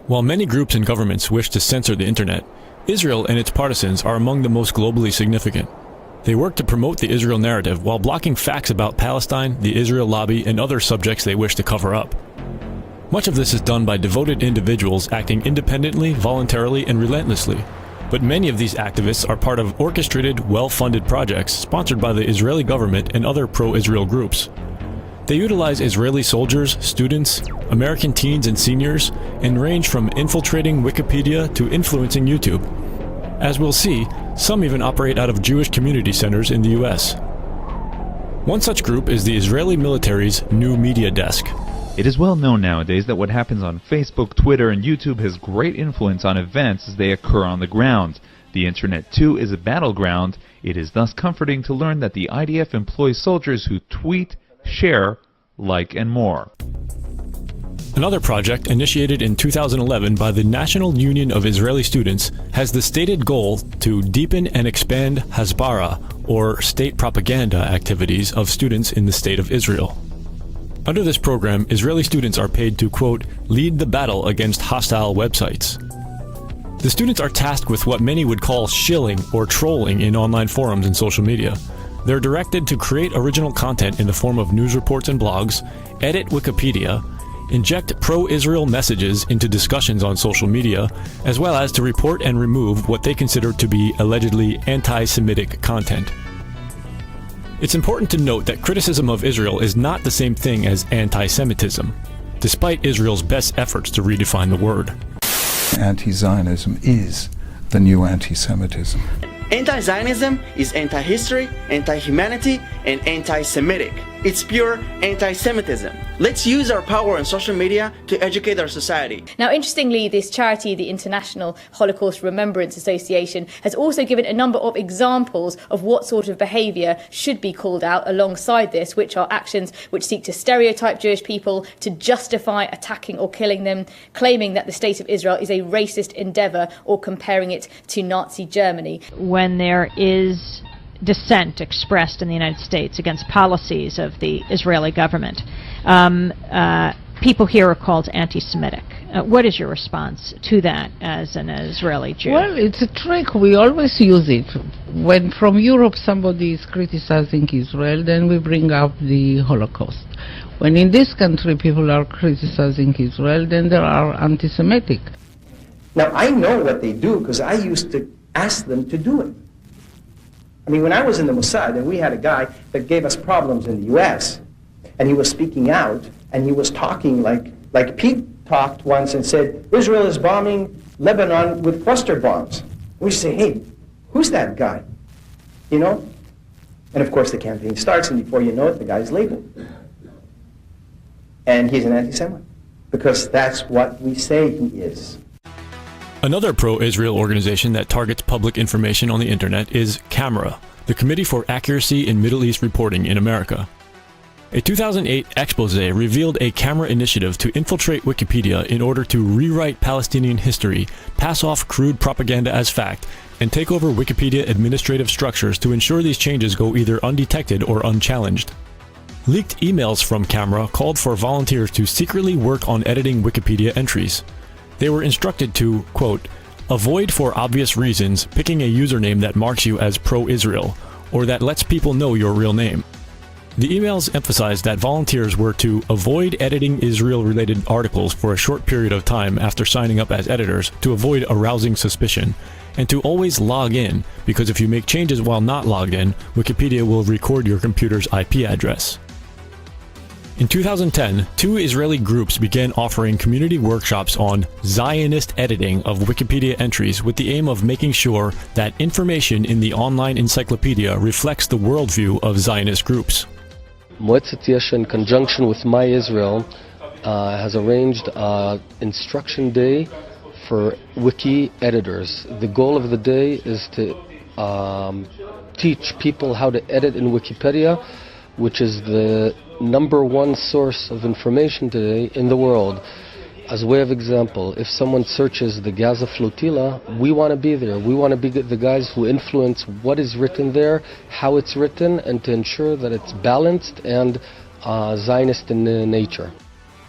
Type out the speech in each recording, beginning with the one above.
While many groups and governments wish to censor the internet, Israel and its partisans are among the most globally significant. They work to promote the Israel narrative while blocking facts about Palestine, the Israel lobby, and other subjects they wish to cover up. Much of this is done by devoted individuals acting independently, voluntarily, and relentlessly. But many of these activists are part of orchestrated, well-funded projects sponsored by the Israeli government and other pro-Israel groups. They utilize Israeli soldiers, students, American teens and seniors, and range from infiltrating Wikipedia to influencing YouTube. As we'll see, some even operate out of Jewish community centers in the US. One such group is the Israeli military's New Media Desk. It is well known nowadays that what happens on Facebook, Twitter, and YouTube has great influence on events as they occur on the ground. The internet, too, is a battleground. It is thus comforting to learn that the IDF employs soldiers who tweet, share, like, and more. Another project initiated in 2011 by the National Union of Israeli Students has the stated goal to deepen and expand Hasbara, or state propaganda activities of students in the State of Israel. Under this program, Israeli students are paid to, quote, lead the battle against hostile websites. The students are tasked with what many would call shilling or trolling in online forums and social media. They're directed to create original content in the form of news reports and blogs, edit Wikipedia, inject pro-Israel messages into discussions on social media, as well as to report and remove what they consider to be allegedly anti-Semitic content. It's important to note that criticism of Israel is not the same thing as anti-Semitism, despite Israel's best efforts to redefine the word. Anti-Zionism is the new anti-Semitism. Anti-Zionism is anti-history, anti-humanity, and anti-Semitic. It's pure anti-Semitism. Let's use our power on social media to educate our society. Now, interestingly, this charity, the International Holocaust Remembrance Association, has also given a number of examples of what sort of behaviour should be called out alongside this, which are actions which seek to stereotype Jewish people, to justify attacking or killing them, claiming that the State of Israel is a racist endeavour, or comparing it to Nazi Germany. When there is dissent expressed in the United States against policies of the Israeli government, people here are called anti-Semitic. What is your response to that as an Israeli Jew? Well, it's a trick. We always use it. When from Europe somebody is criticizing Israel, then we bring up the Holocaust. When in this country people are criticizing Israel, then they are anti-Semitic. Now, I know what they do because I used to ask them to do it. I mean, when I was in the Mossad, and we had a guy that gave us problems in the U.S., and he was speaking out, and he was talking like Pete talked once and said, Israel is bombing Lebanon with cluster bombs. We say, hey, who's that guy? You know? And of course the campaign starts, and before you know it, the guy's labeled. And he's an anti-Semite, because that's what we say he is. Another pro-Israel organization that targets public information on the internet is CAMERA, the Committee for Accuracy in Middle East Reporting in America. A 2008 expose revealed a CAMERA initiative to infiltrate Wikipedia in order to rewrite Palestinian history, pass off crude propaganda as fact, and take over Wikipedia administrative structures to ensure these changes go either undetected or unchallenged. Leaked emails from CAMERA called for volunteers to secretly work on editing Wikipedia entries. They were instructed to, quote, avoid for obvious reasons picking a username that marks you as pro-Israel, or that lets people know your real name. The emails emphasized that volunteers were to avoid editing Israel-related articles for a short period of time after signing up as editors to avoid arousing suspicion, and to always log in, because if you make changes while not logged in, Wikipedia will record your computer's IP address. In 2010, two Israeli groups began offering community workshops on Zionist editing of Wikipedia entries with the aim of making sure that information in the online encyclopedia reflects the worldview of Zionist groups. Moetzet Yesha, in conjunction with My Israel, has arranged an instruction day for wiki editors. The goal of the day is to teach people how to edit in Wikipedia, which is the #1 source of information today in the world. As a way of example, if someone searches the Gaza flotilla, we want to be there. We want to be the guys who influence what is written there, how it's written, and to ensure that it's balanced and Zionist in nature.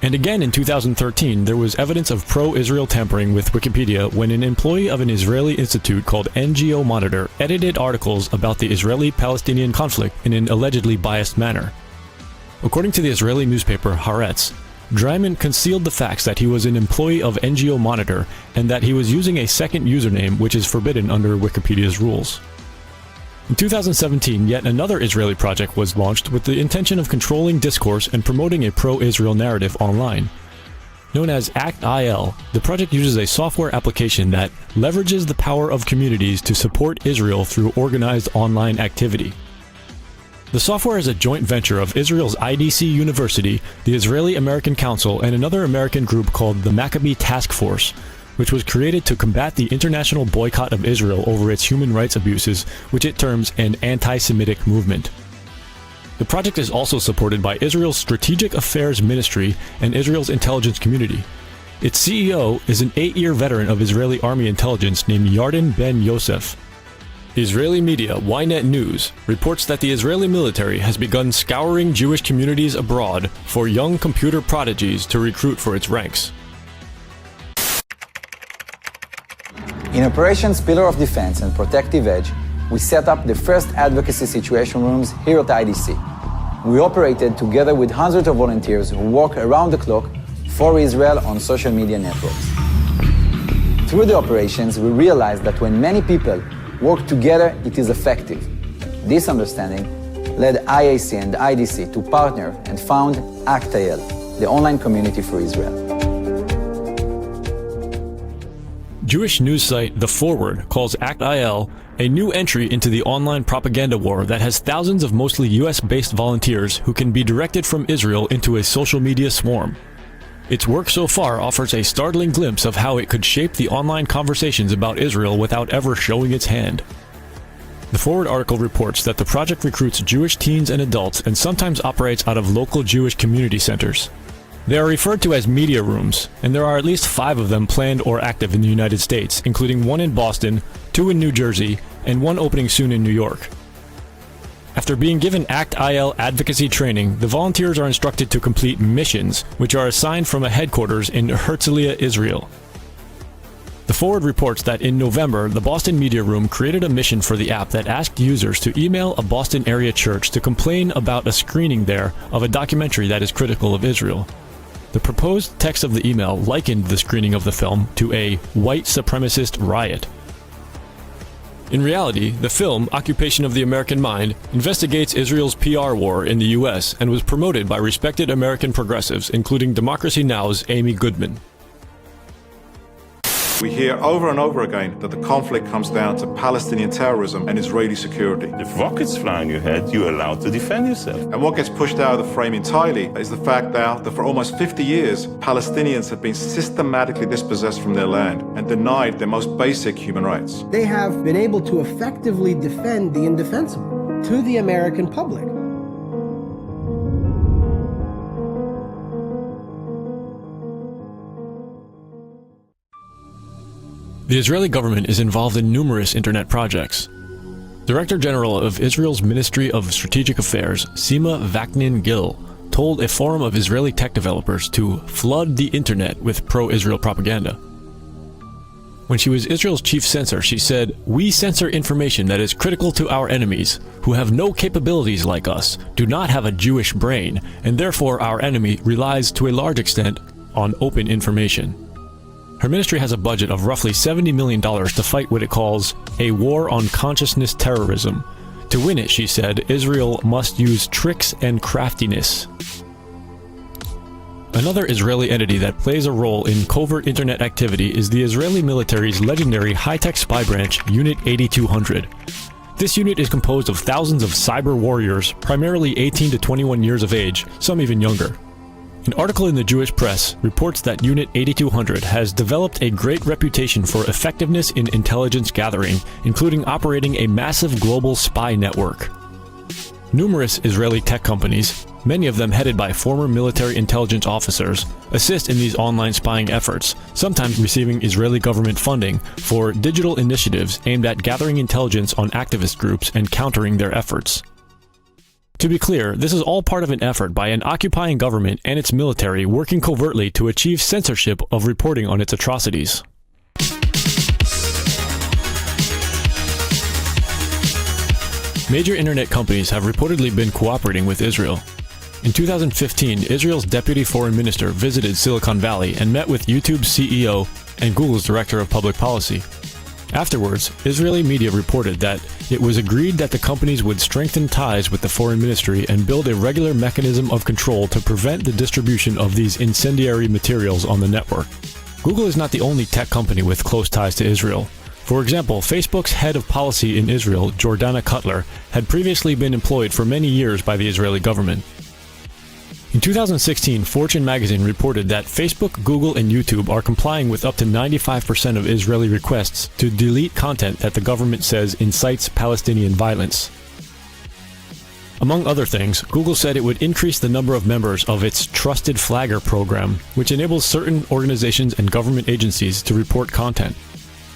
And again in 2013, there was evidence of pro-Israel tampering with Wikipedia when an employee of an Israeli institute called NGO Monitor edited articles about the Israeli-Palestinian conflict in an allegedly biased manner. According to the Israeli newspaper Haaretz, Dreiman concealed the facts that he was an employee of NGO Monitor and that he was using a second username which is forbidden under Wikipedia's rules. In 2017, yet another Israeli project was launched with the intention of controlling discourse and promoting a pro-Israel narrative online. Known as ACT-IL, the project uses a software application that leverages the power of communities to support Israel through organized online activity. The software is a joint venture of Israel's IDC University, the Israeli-American Council, and another American group called the Maccabee Task Force, which was created to combat the international boycott of Israel over its human rights abuses, which it terms an anti-Semitic movement. The project is also supported by Israel's Strategic Affairs Ministry and Israel's intelligence community. Its CEO is an 8-year veteran of Israeli Army intelligence named Yarden Ben Yosef. Israeli media Ynet News reports that the Israeli military has begun scouring Jewish communities abroad for young computer prodigies to recruit for its ranks. In Operations Pillar of Defense and Protective Edge, we set up the first advocacy situation rooms here at IDC. We operated together with hundreds of volunteers who work around the clock for Israel on social media networks. Through the operations, we realized that when many people work together, it is effective. This understanding led IAC and IDC to partner and found ACT-IL, the online community for Israel. Jewish news site The Forward calls ACT-IL a new entry into the online propaganda war that has thousands of mostly US-based volunteers who can be directed from Israel into a social media swarm. Its work so far offers a startling glimpse of how it could shape the online conversations about Israel without ever showing its hand. The Forward article reports that the project recruits Jewish teens and adults and sometimes operates out of local Jewish community centers. They are referred to as media rooms, and there are at least 5 of them planned or active in the United States, including 1 in Boston, 2 in New Jersey, and 1 opening soon in New York. After being given ACT-IL advocacy training, the volunteers are instructed to complete missions, which are assigned from a headquarters in Herzliya, Israel. The Forward reports that in November, the Boston Media Room created a mission for the app that asked users to email a Boston area church to complain about a screening there of a documentary that is critical of Israel. The proposed text of the email likened the screening of the film to a white supremacist riot. In reality, the film, Occupation of the American Mind, investigates Israel's PR war in the US and was promoted by respected American progressives, including Democracy Now!'s Amy Goodman. We hear over and over again that the conflict comes down to Palestinian terrorism and Israeli security. If rockets fly on your head, you're allowed to defend yourself. And what gets pushed out of the frame entirely is the fact that for almost 50 years, Palestinians have been systematically dispossessed from their land and denied their most basic human rights. They have been able to effectively defend the indefensible to the American public. The Israeli government is involved in numerous internet projects. Director General of Israel's Ministry of Strategic Affairs, Sima Vaknin-Gil, told a forum of Israeli tech developers to flood the internet with pro-Israel propaganda. When she was Israel's chief censor, she said, "We censor information that is critical to our enemies, who have no capabilities like us, do not have a Jewish brain, and therefore our enemy relies to a large extent on open information." Her ministry has a budget of roughly $70 million to fight what it calls a war on consciousness terrorism. To win it, she said, Israel must use tricks and craftiness. Another Israeli entity that plays a role in covert internet activity is the Israeli military's legendary high-tech spy branch, Unit 8200. This unit is composed of thousands of cyber warriors, primarily 18 to 21 years of age, some even younger. An article in the Jewish press reports that Unit 8200 has developed a great reputation for effectiveness in intelligence gathering, including operating a massive global spy network. Numerous Israeli tech companies, many of them headed by former military intelligence officers, assist in these online spying efforts, sometimes receiving Israeli government funding for digital initiatives aimed at gathering intelligence on activist groups and countering their efforts. To be clear, this is all part of an effort by an occupying government and its military working covertly to achieve censorship of reporting on its atrocities. Major internet companies have reportedly been cooperating with Israel. In 2015, Israel's deputy foreign minister visited Silicon Valley and met with YouTube's CEO and Google's director of public policy. Afterwards, Israeli media reported that it was agreed that the companies would strengthen ties with the foreign ministry and build a regular mechanism of control to prevent the distribution of these incendiary materials on the network. Google is not the only tech company with close ties to Israel. For example, Facebook's head of policy in Israel, Jordana Cutler, had previously been employed for many years by the Israeli government. In 2016, Fortune magazine reported that Facebook, Google, and YouTube are complying with up to 95% of Israeli requests to delete content that the government says incites Palestinian violence. Among other things, Google said it would increase the number of members of its Trusted Flagger program, which enables certain organizations and government agencies to report content.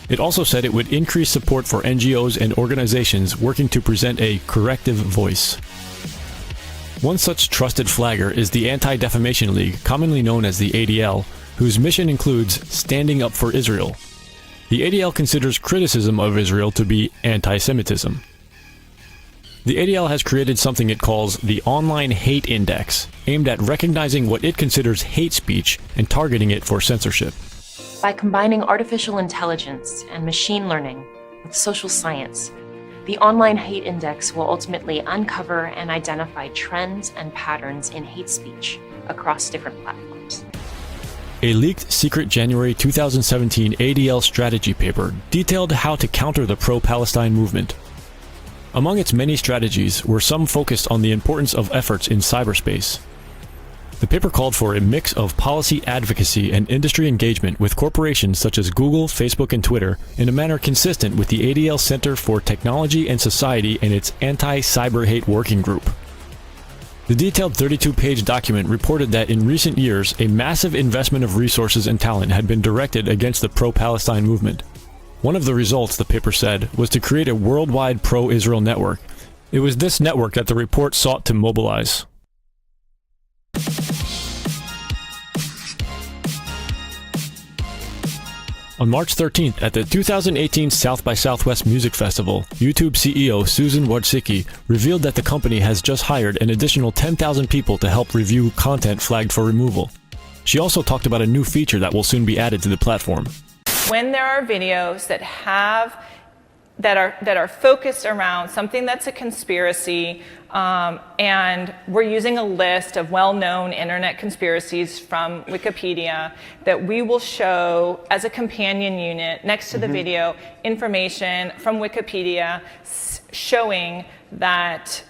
It also said it would increase support for NGOs and organizations working to present a corrective voice. One such trusted flagger is the Anti-Defamation League, commonly known as the ADL, whose mission includes standing up for Israel. The ADL considers criticism of Israel to be anti-Semitism. The ADL has created something it calls the Online Hate Index, aimed at recognizing what it considers hate speech and targeting it for censorship. By combining artificial intelligence and machine learning with social science, the Online Hate Index will ultimately uncover and identify trends and patterns in hate speech across different platforms. A leaked secret January 2017 ADL strategy paper detailed how to counter the pro-Palestine movement. Among its many strategies were some focused on the importance of efforts in cyberspace. The paper called for a mix of policy advocacy and industry engagement with corporations such as Google, Facebook, and Twitter in a manner consistent with the ADL Center for Technology and Society and its Anti-Cyber Hate Working Group. The detailed 32-page document reported that in recent years, a massive investment of resources and talent had been directed against the pro-Palestine movement. One of the results, the paper said, was to create a worldwide pro-Israel network. It was this network that the report sought to mobilize. On March 13th, at the 2018 South by Southwest Music Festival, YouTube CEO Susan Wojcicki revealed that the company has just hired an additional 10,000 people to help review content flagged for removal. She also talked about a new feature that will soon be added to the platform. When there are videos that are focused around something that's a conspiracy, and we're using a list of well-known internet conspiracies from Wikipedia that we will show as a companion unit next to the video information from Wikipedia showing that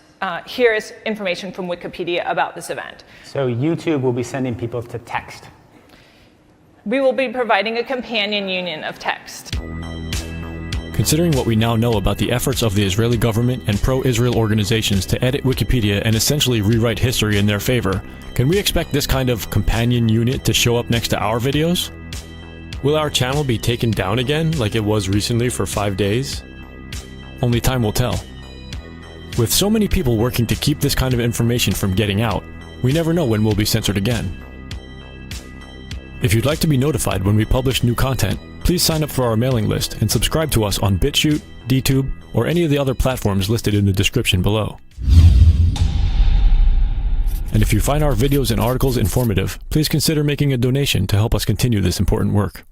here is information from Wikipedia about this event. So YouTube will be sending people to text. We will be providing a companion unit of text. Considering what we now know about the efforts of the Israeli government and pro-Israel organizations to edit Wikipedia and essentially rewrite history in their favor, can we expect this kind of companion unit to show up next to our videos? Will our channel be taken down again like it was recently for 5 days? Only time will tell. With so many people working to keep this kind of information from getting out, we never know when we'll be censored again. If you'd like to be notified when we publish new content, please sign up for our mailing list and subscribe to us on BitChute, DTube, or any of the other platforms listed in the description below. And if you find our videos and articles informative, please consider making a donation to help us continue this important work.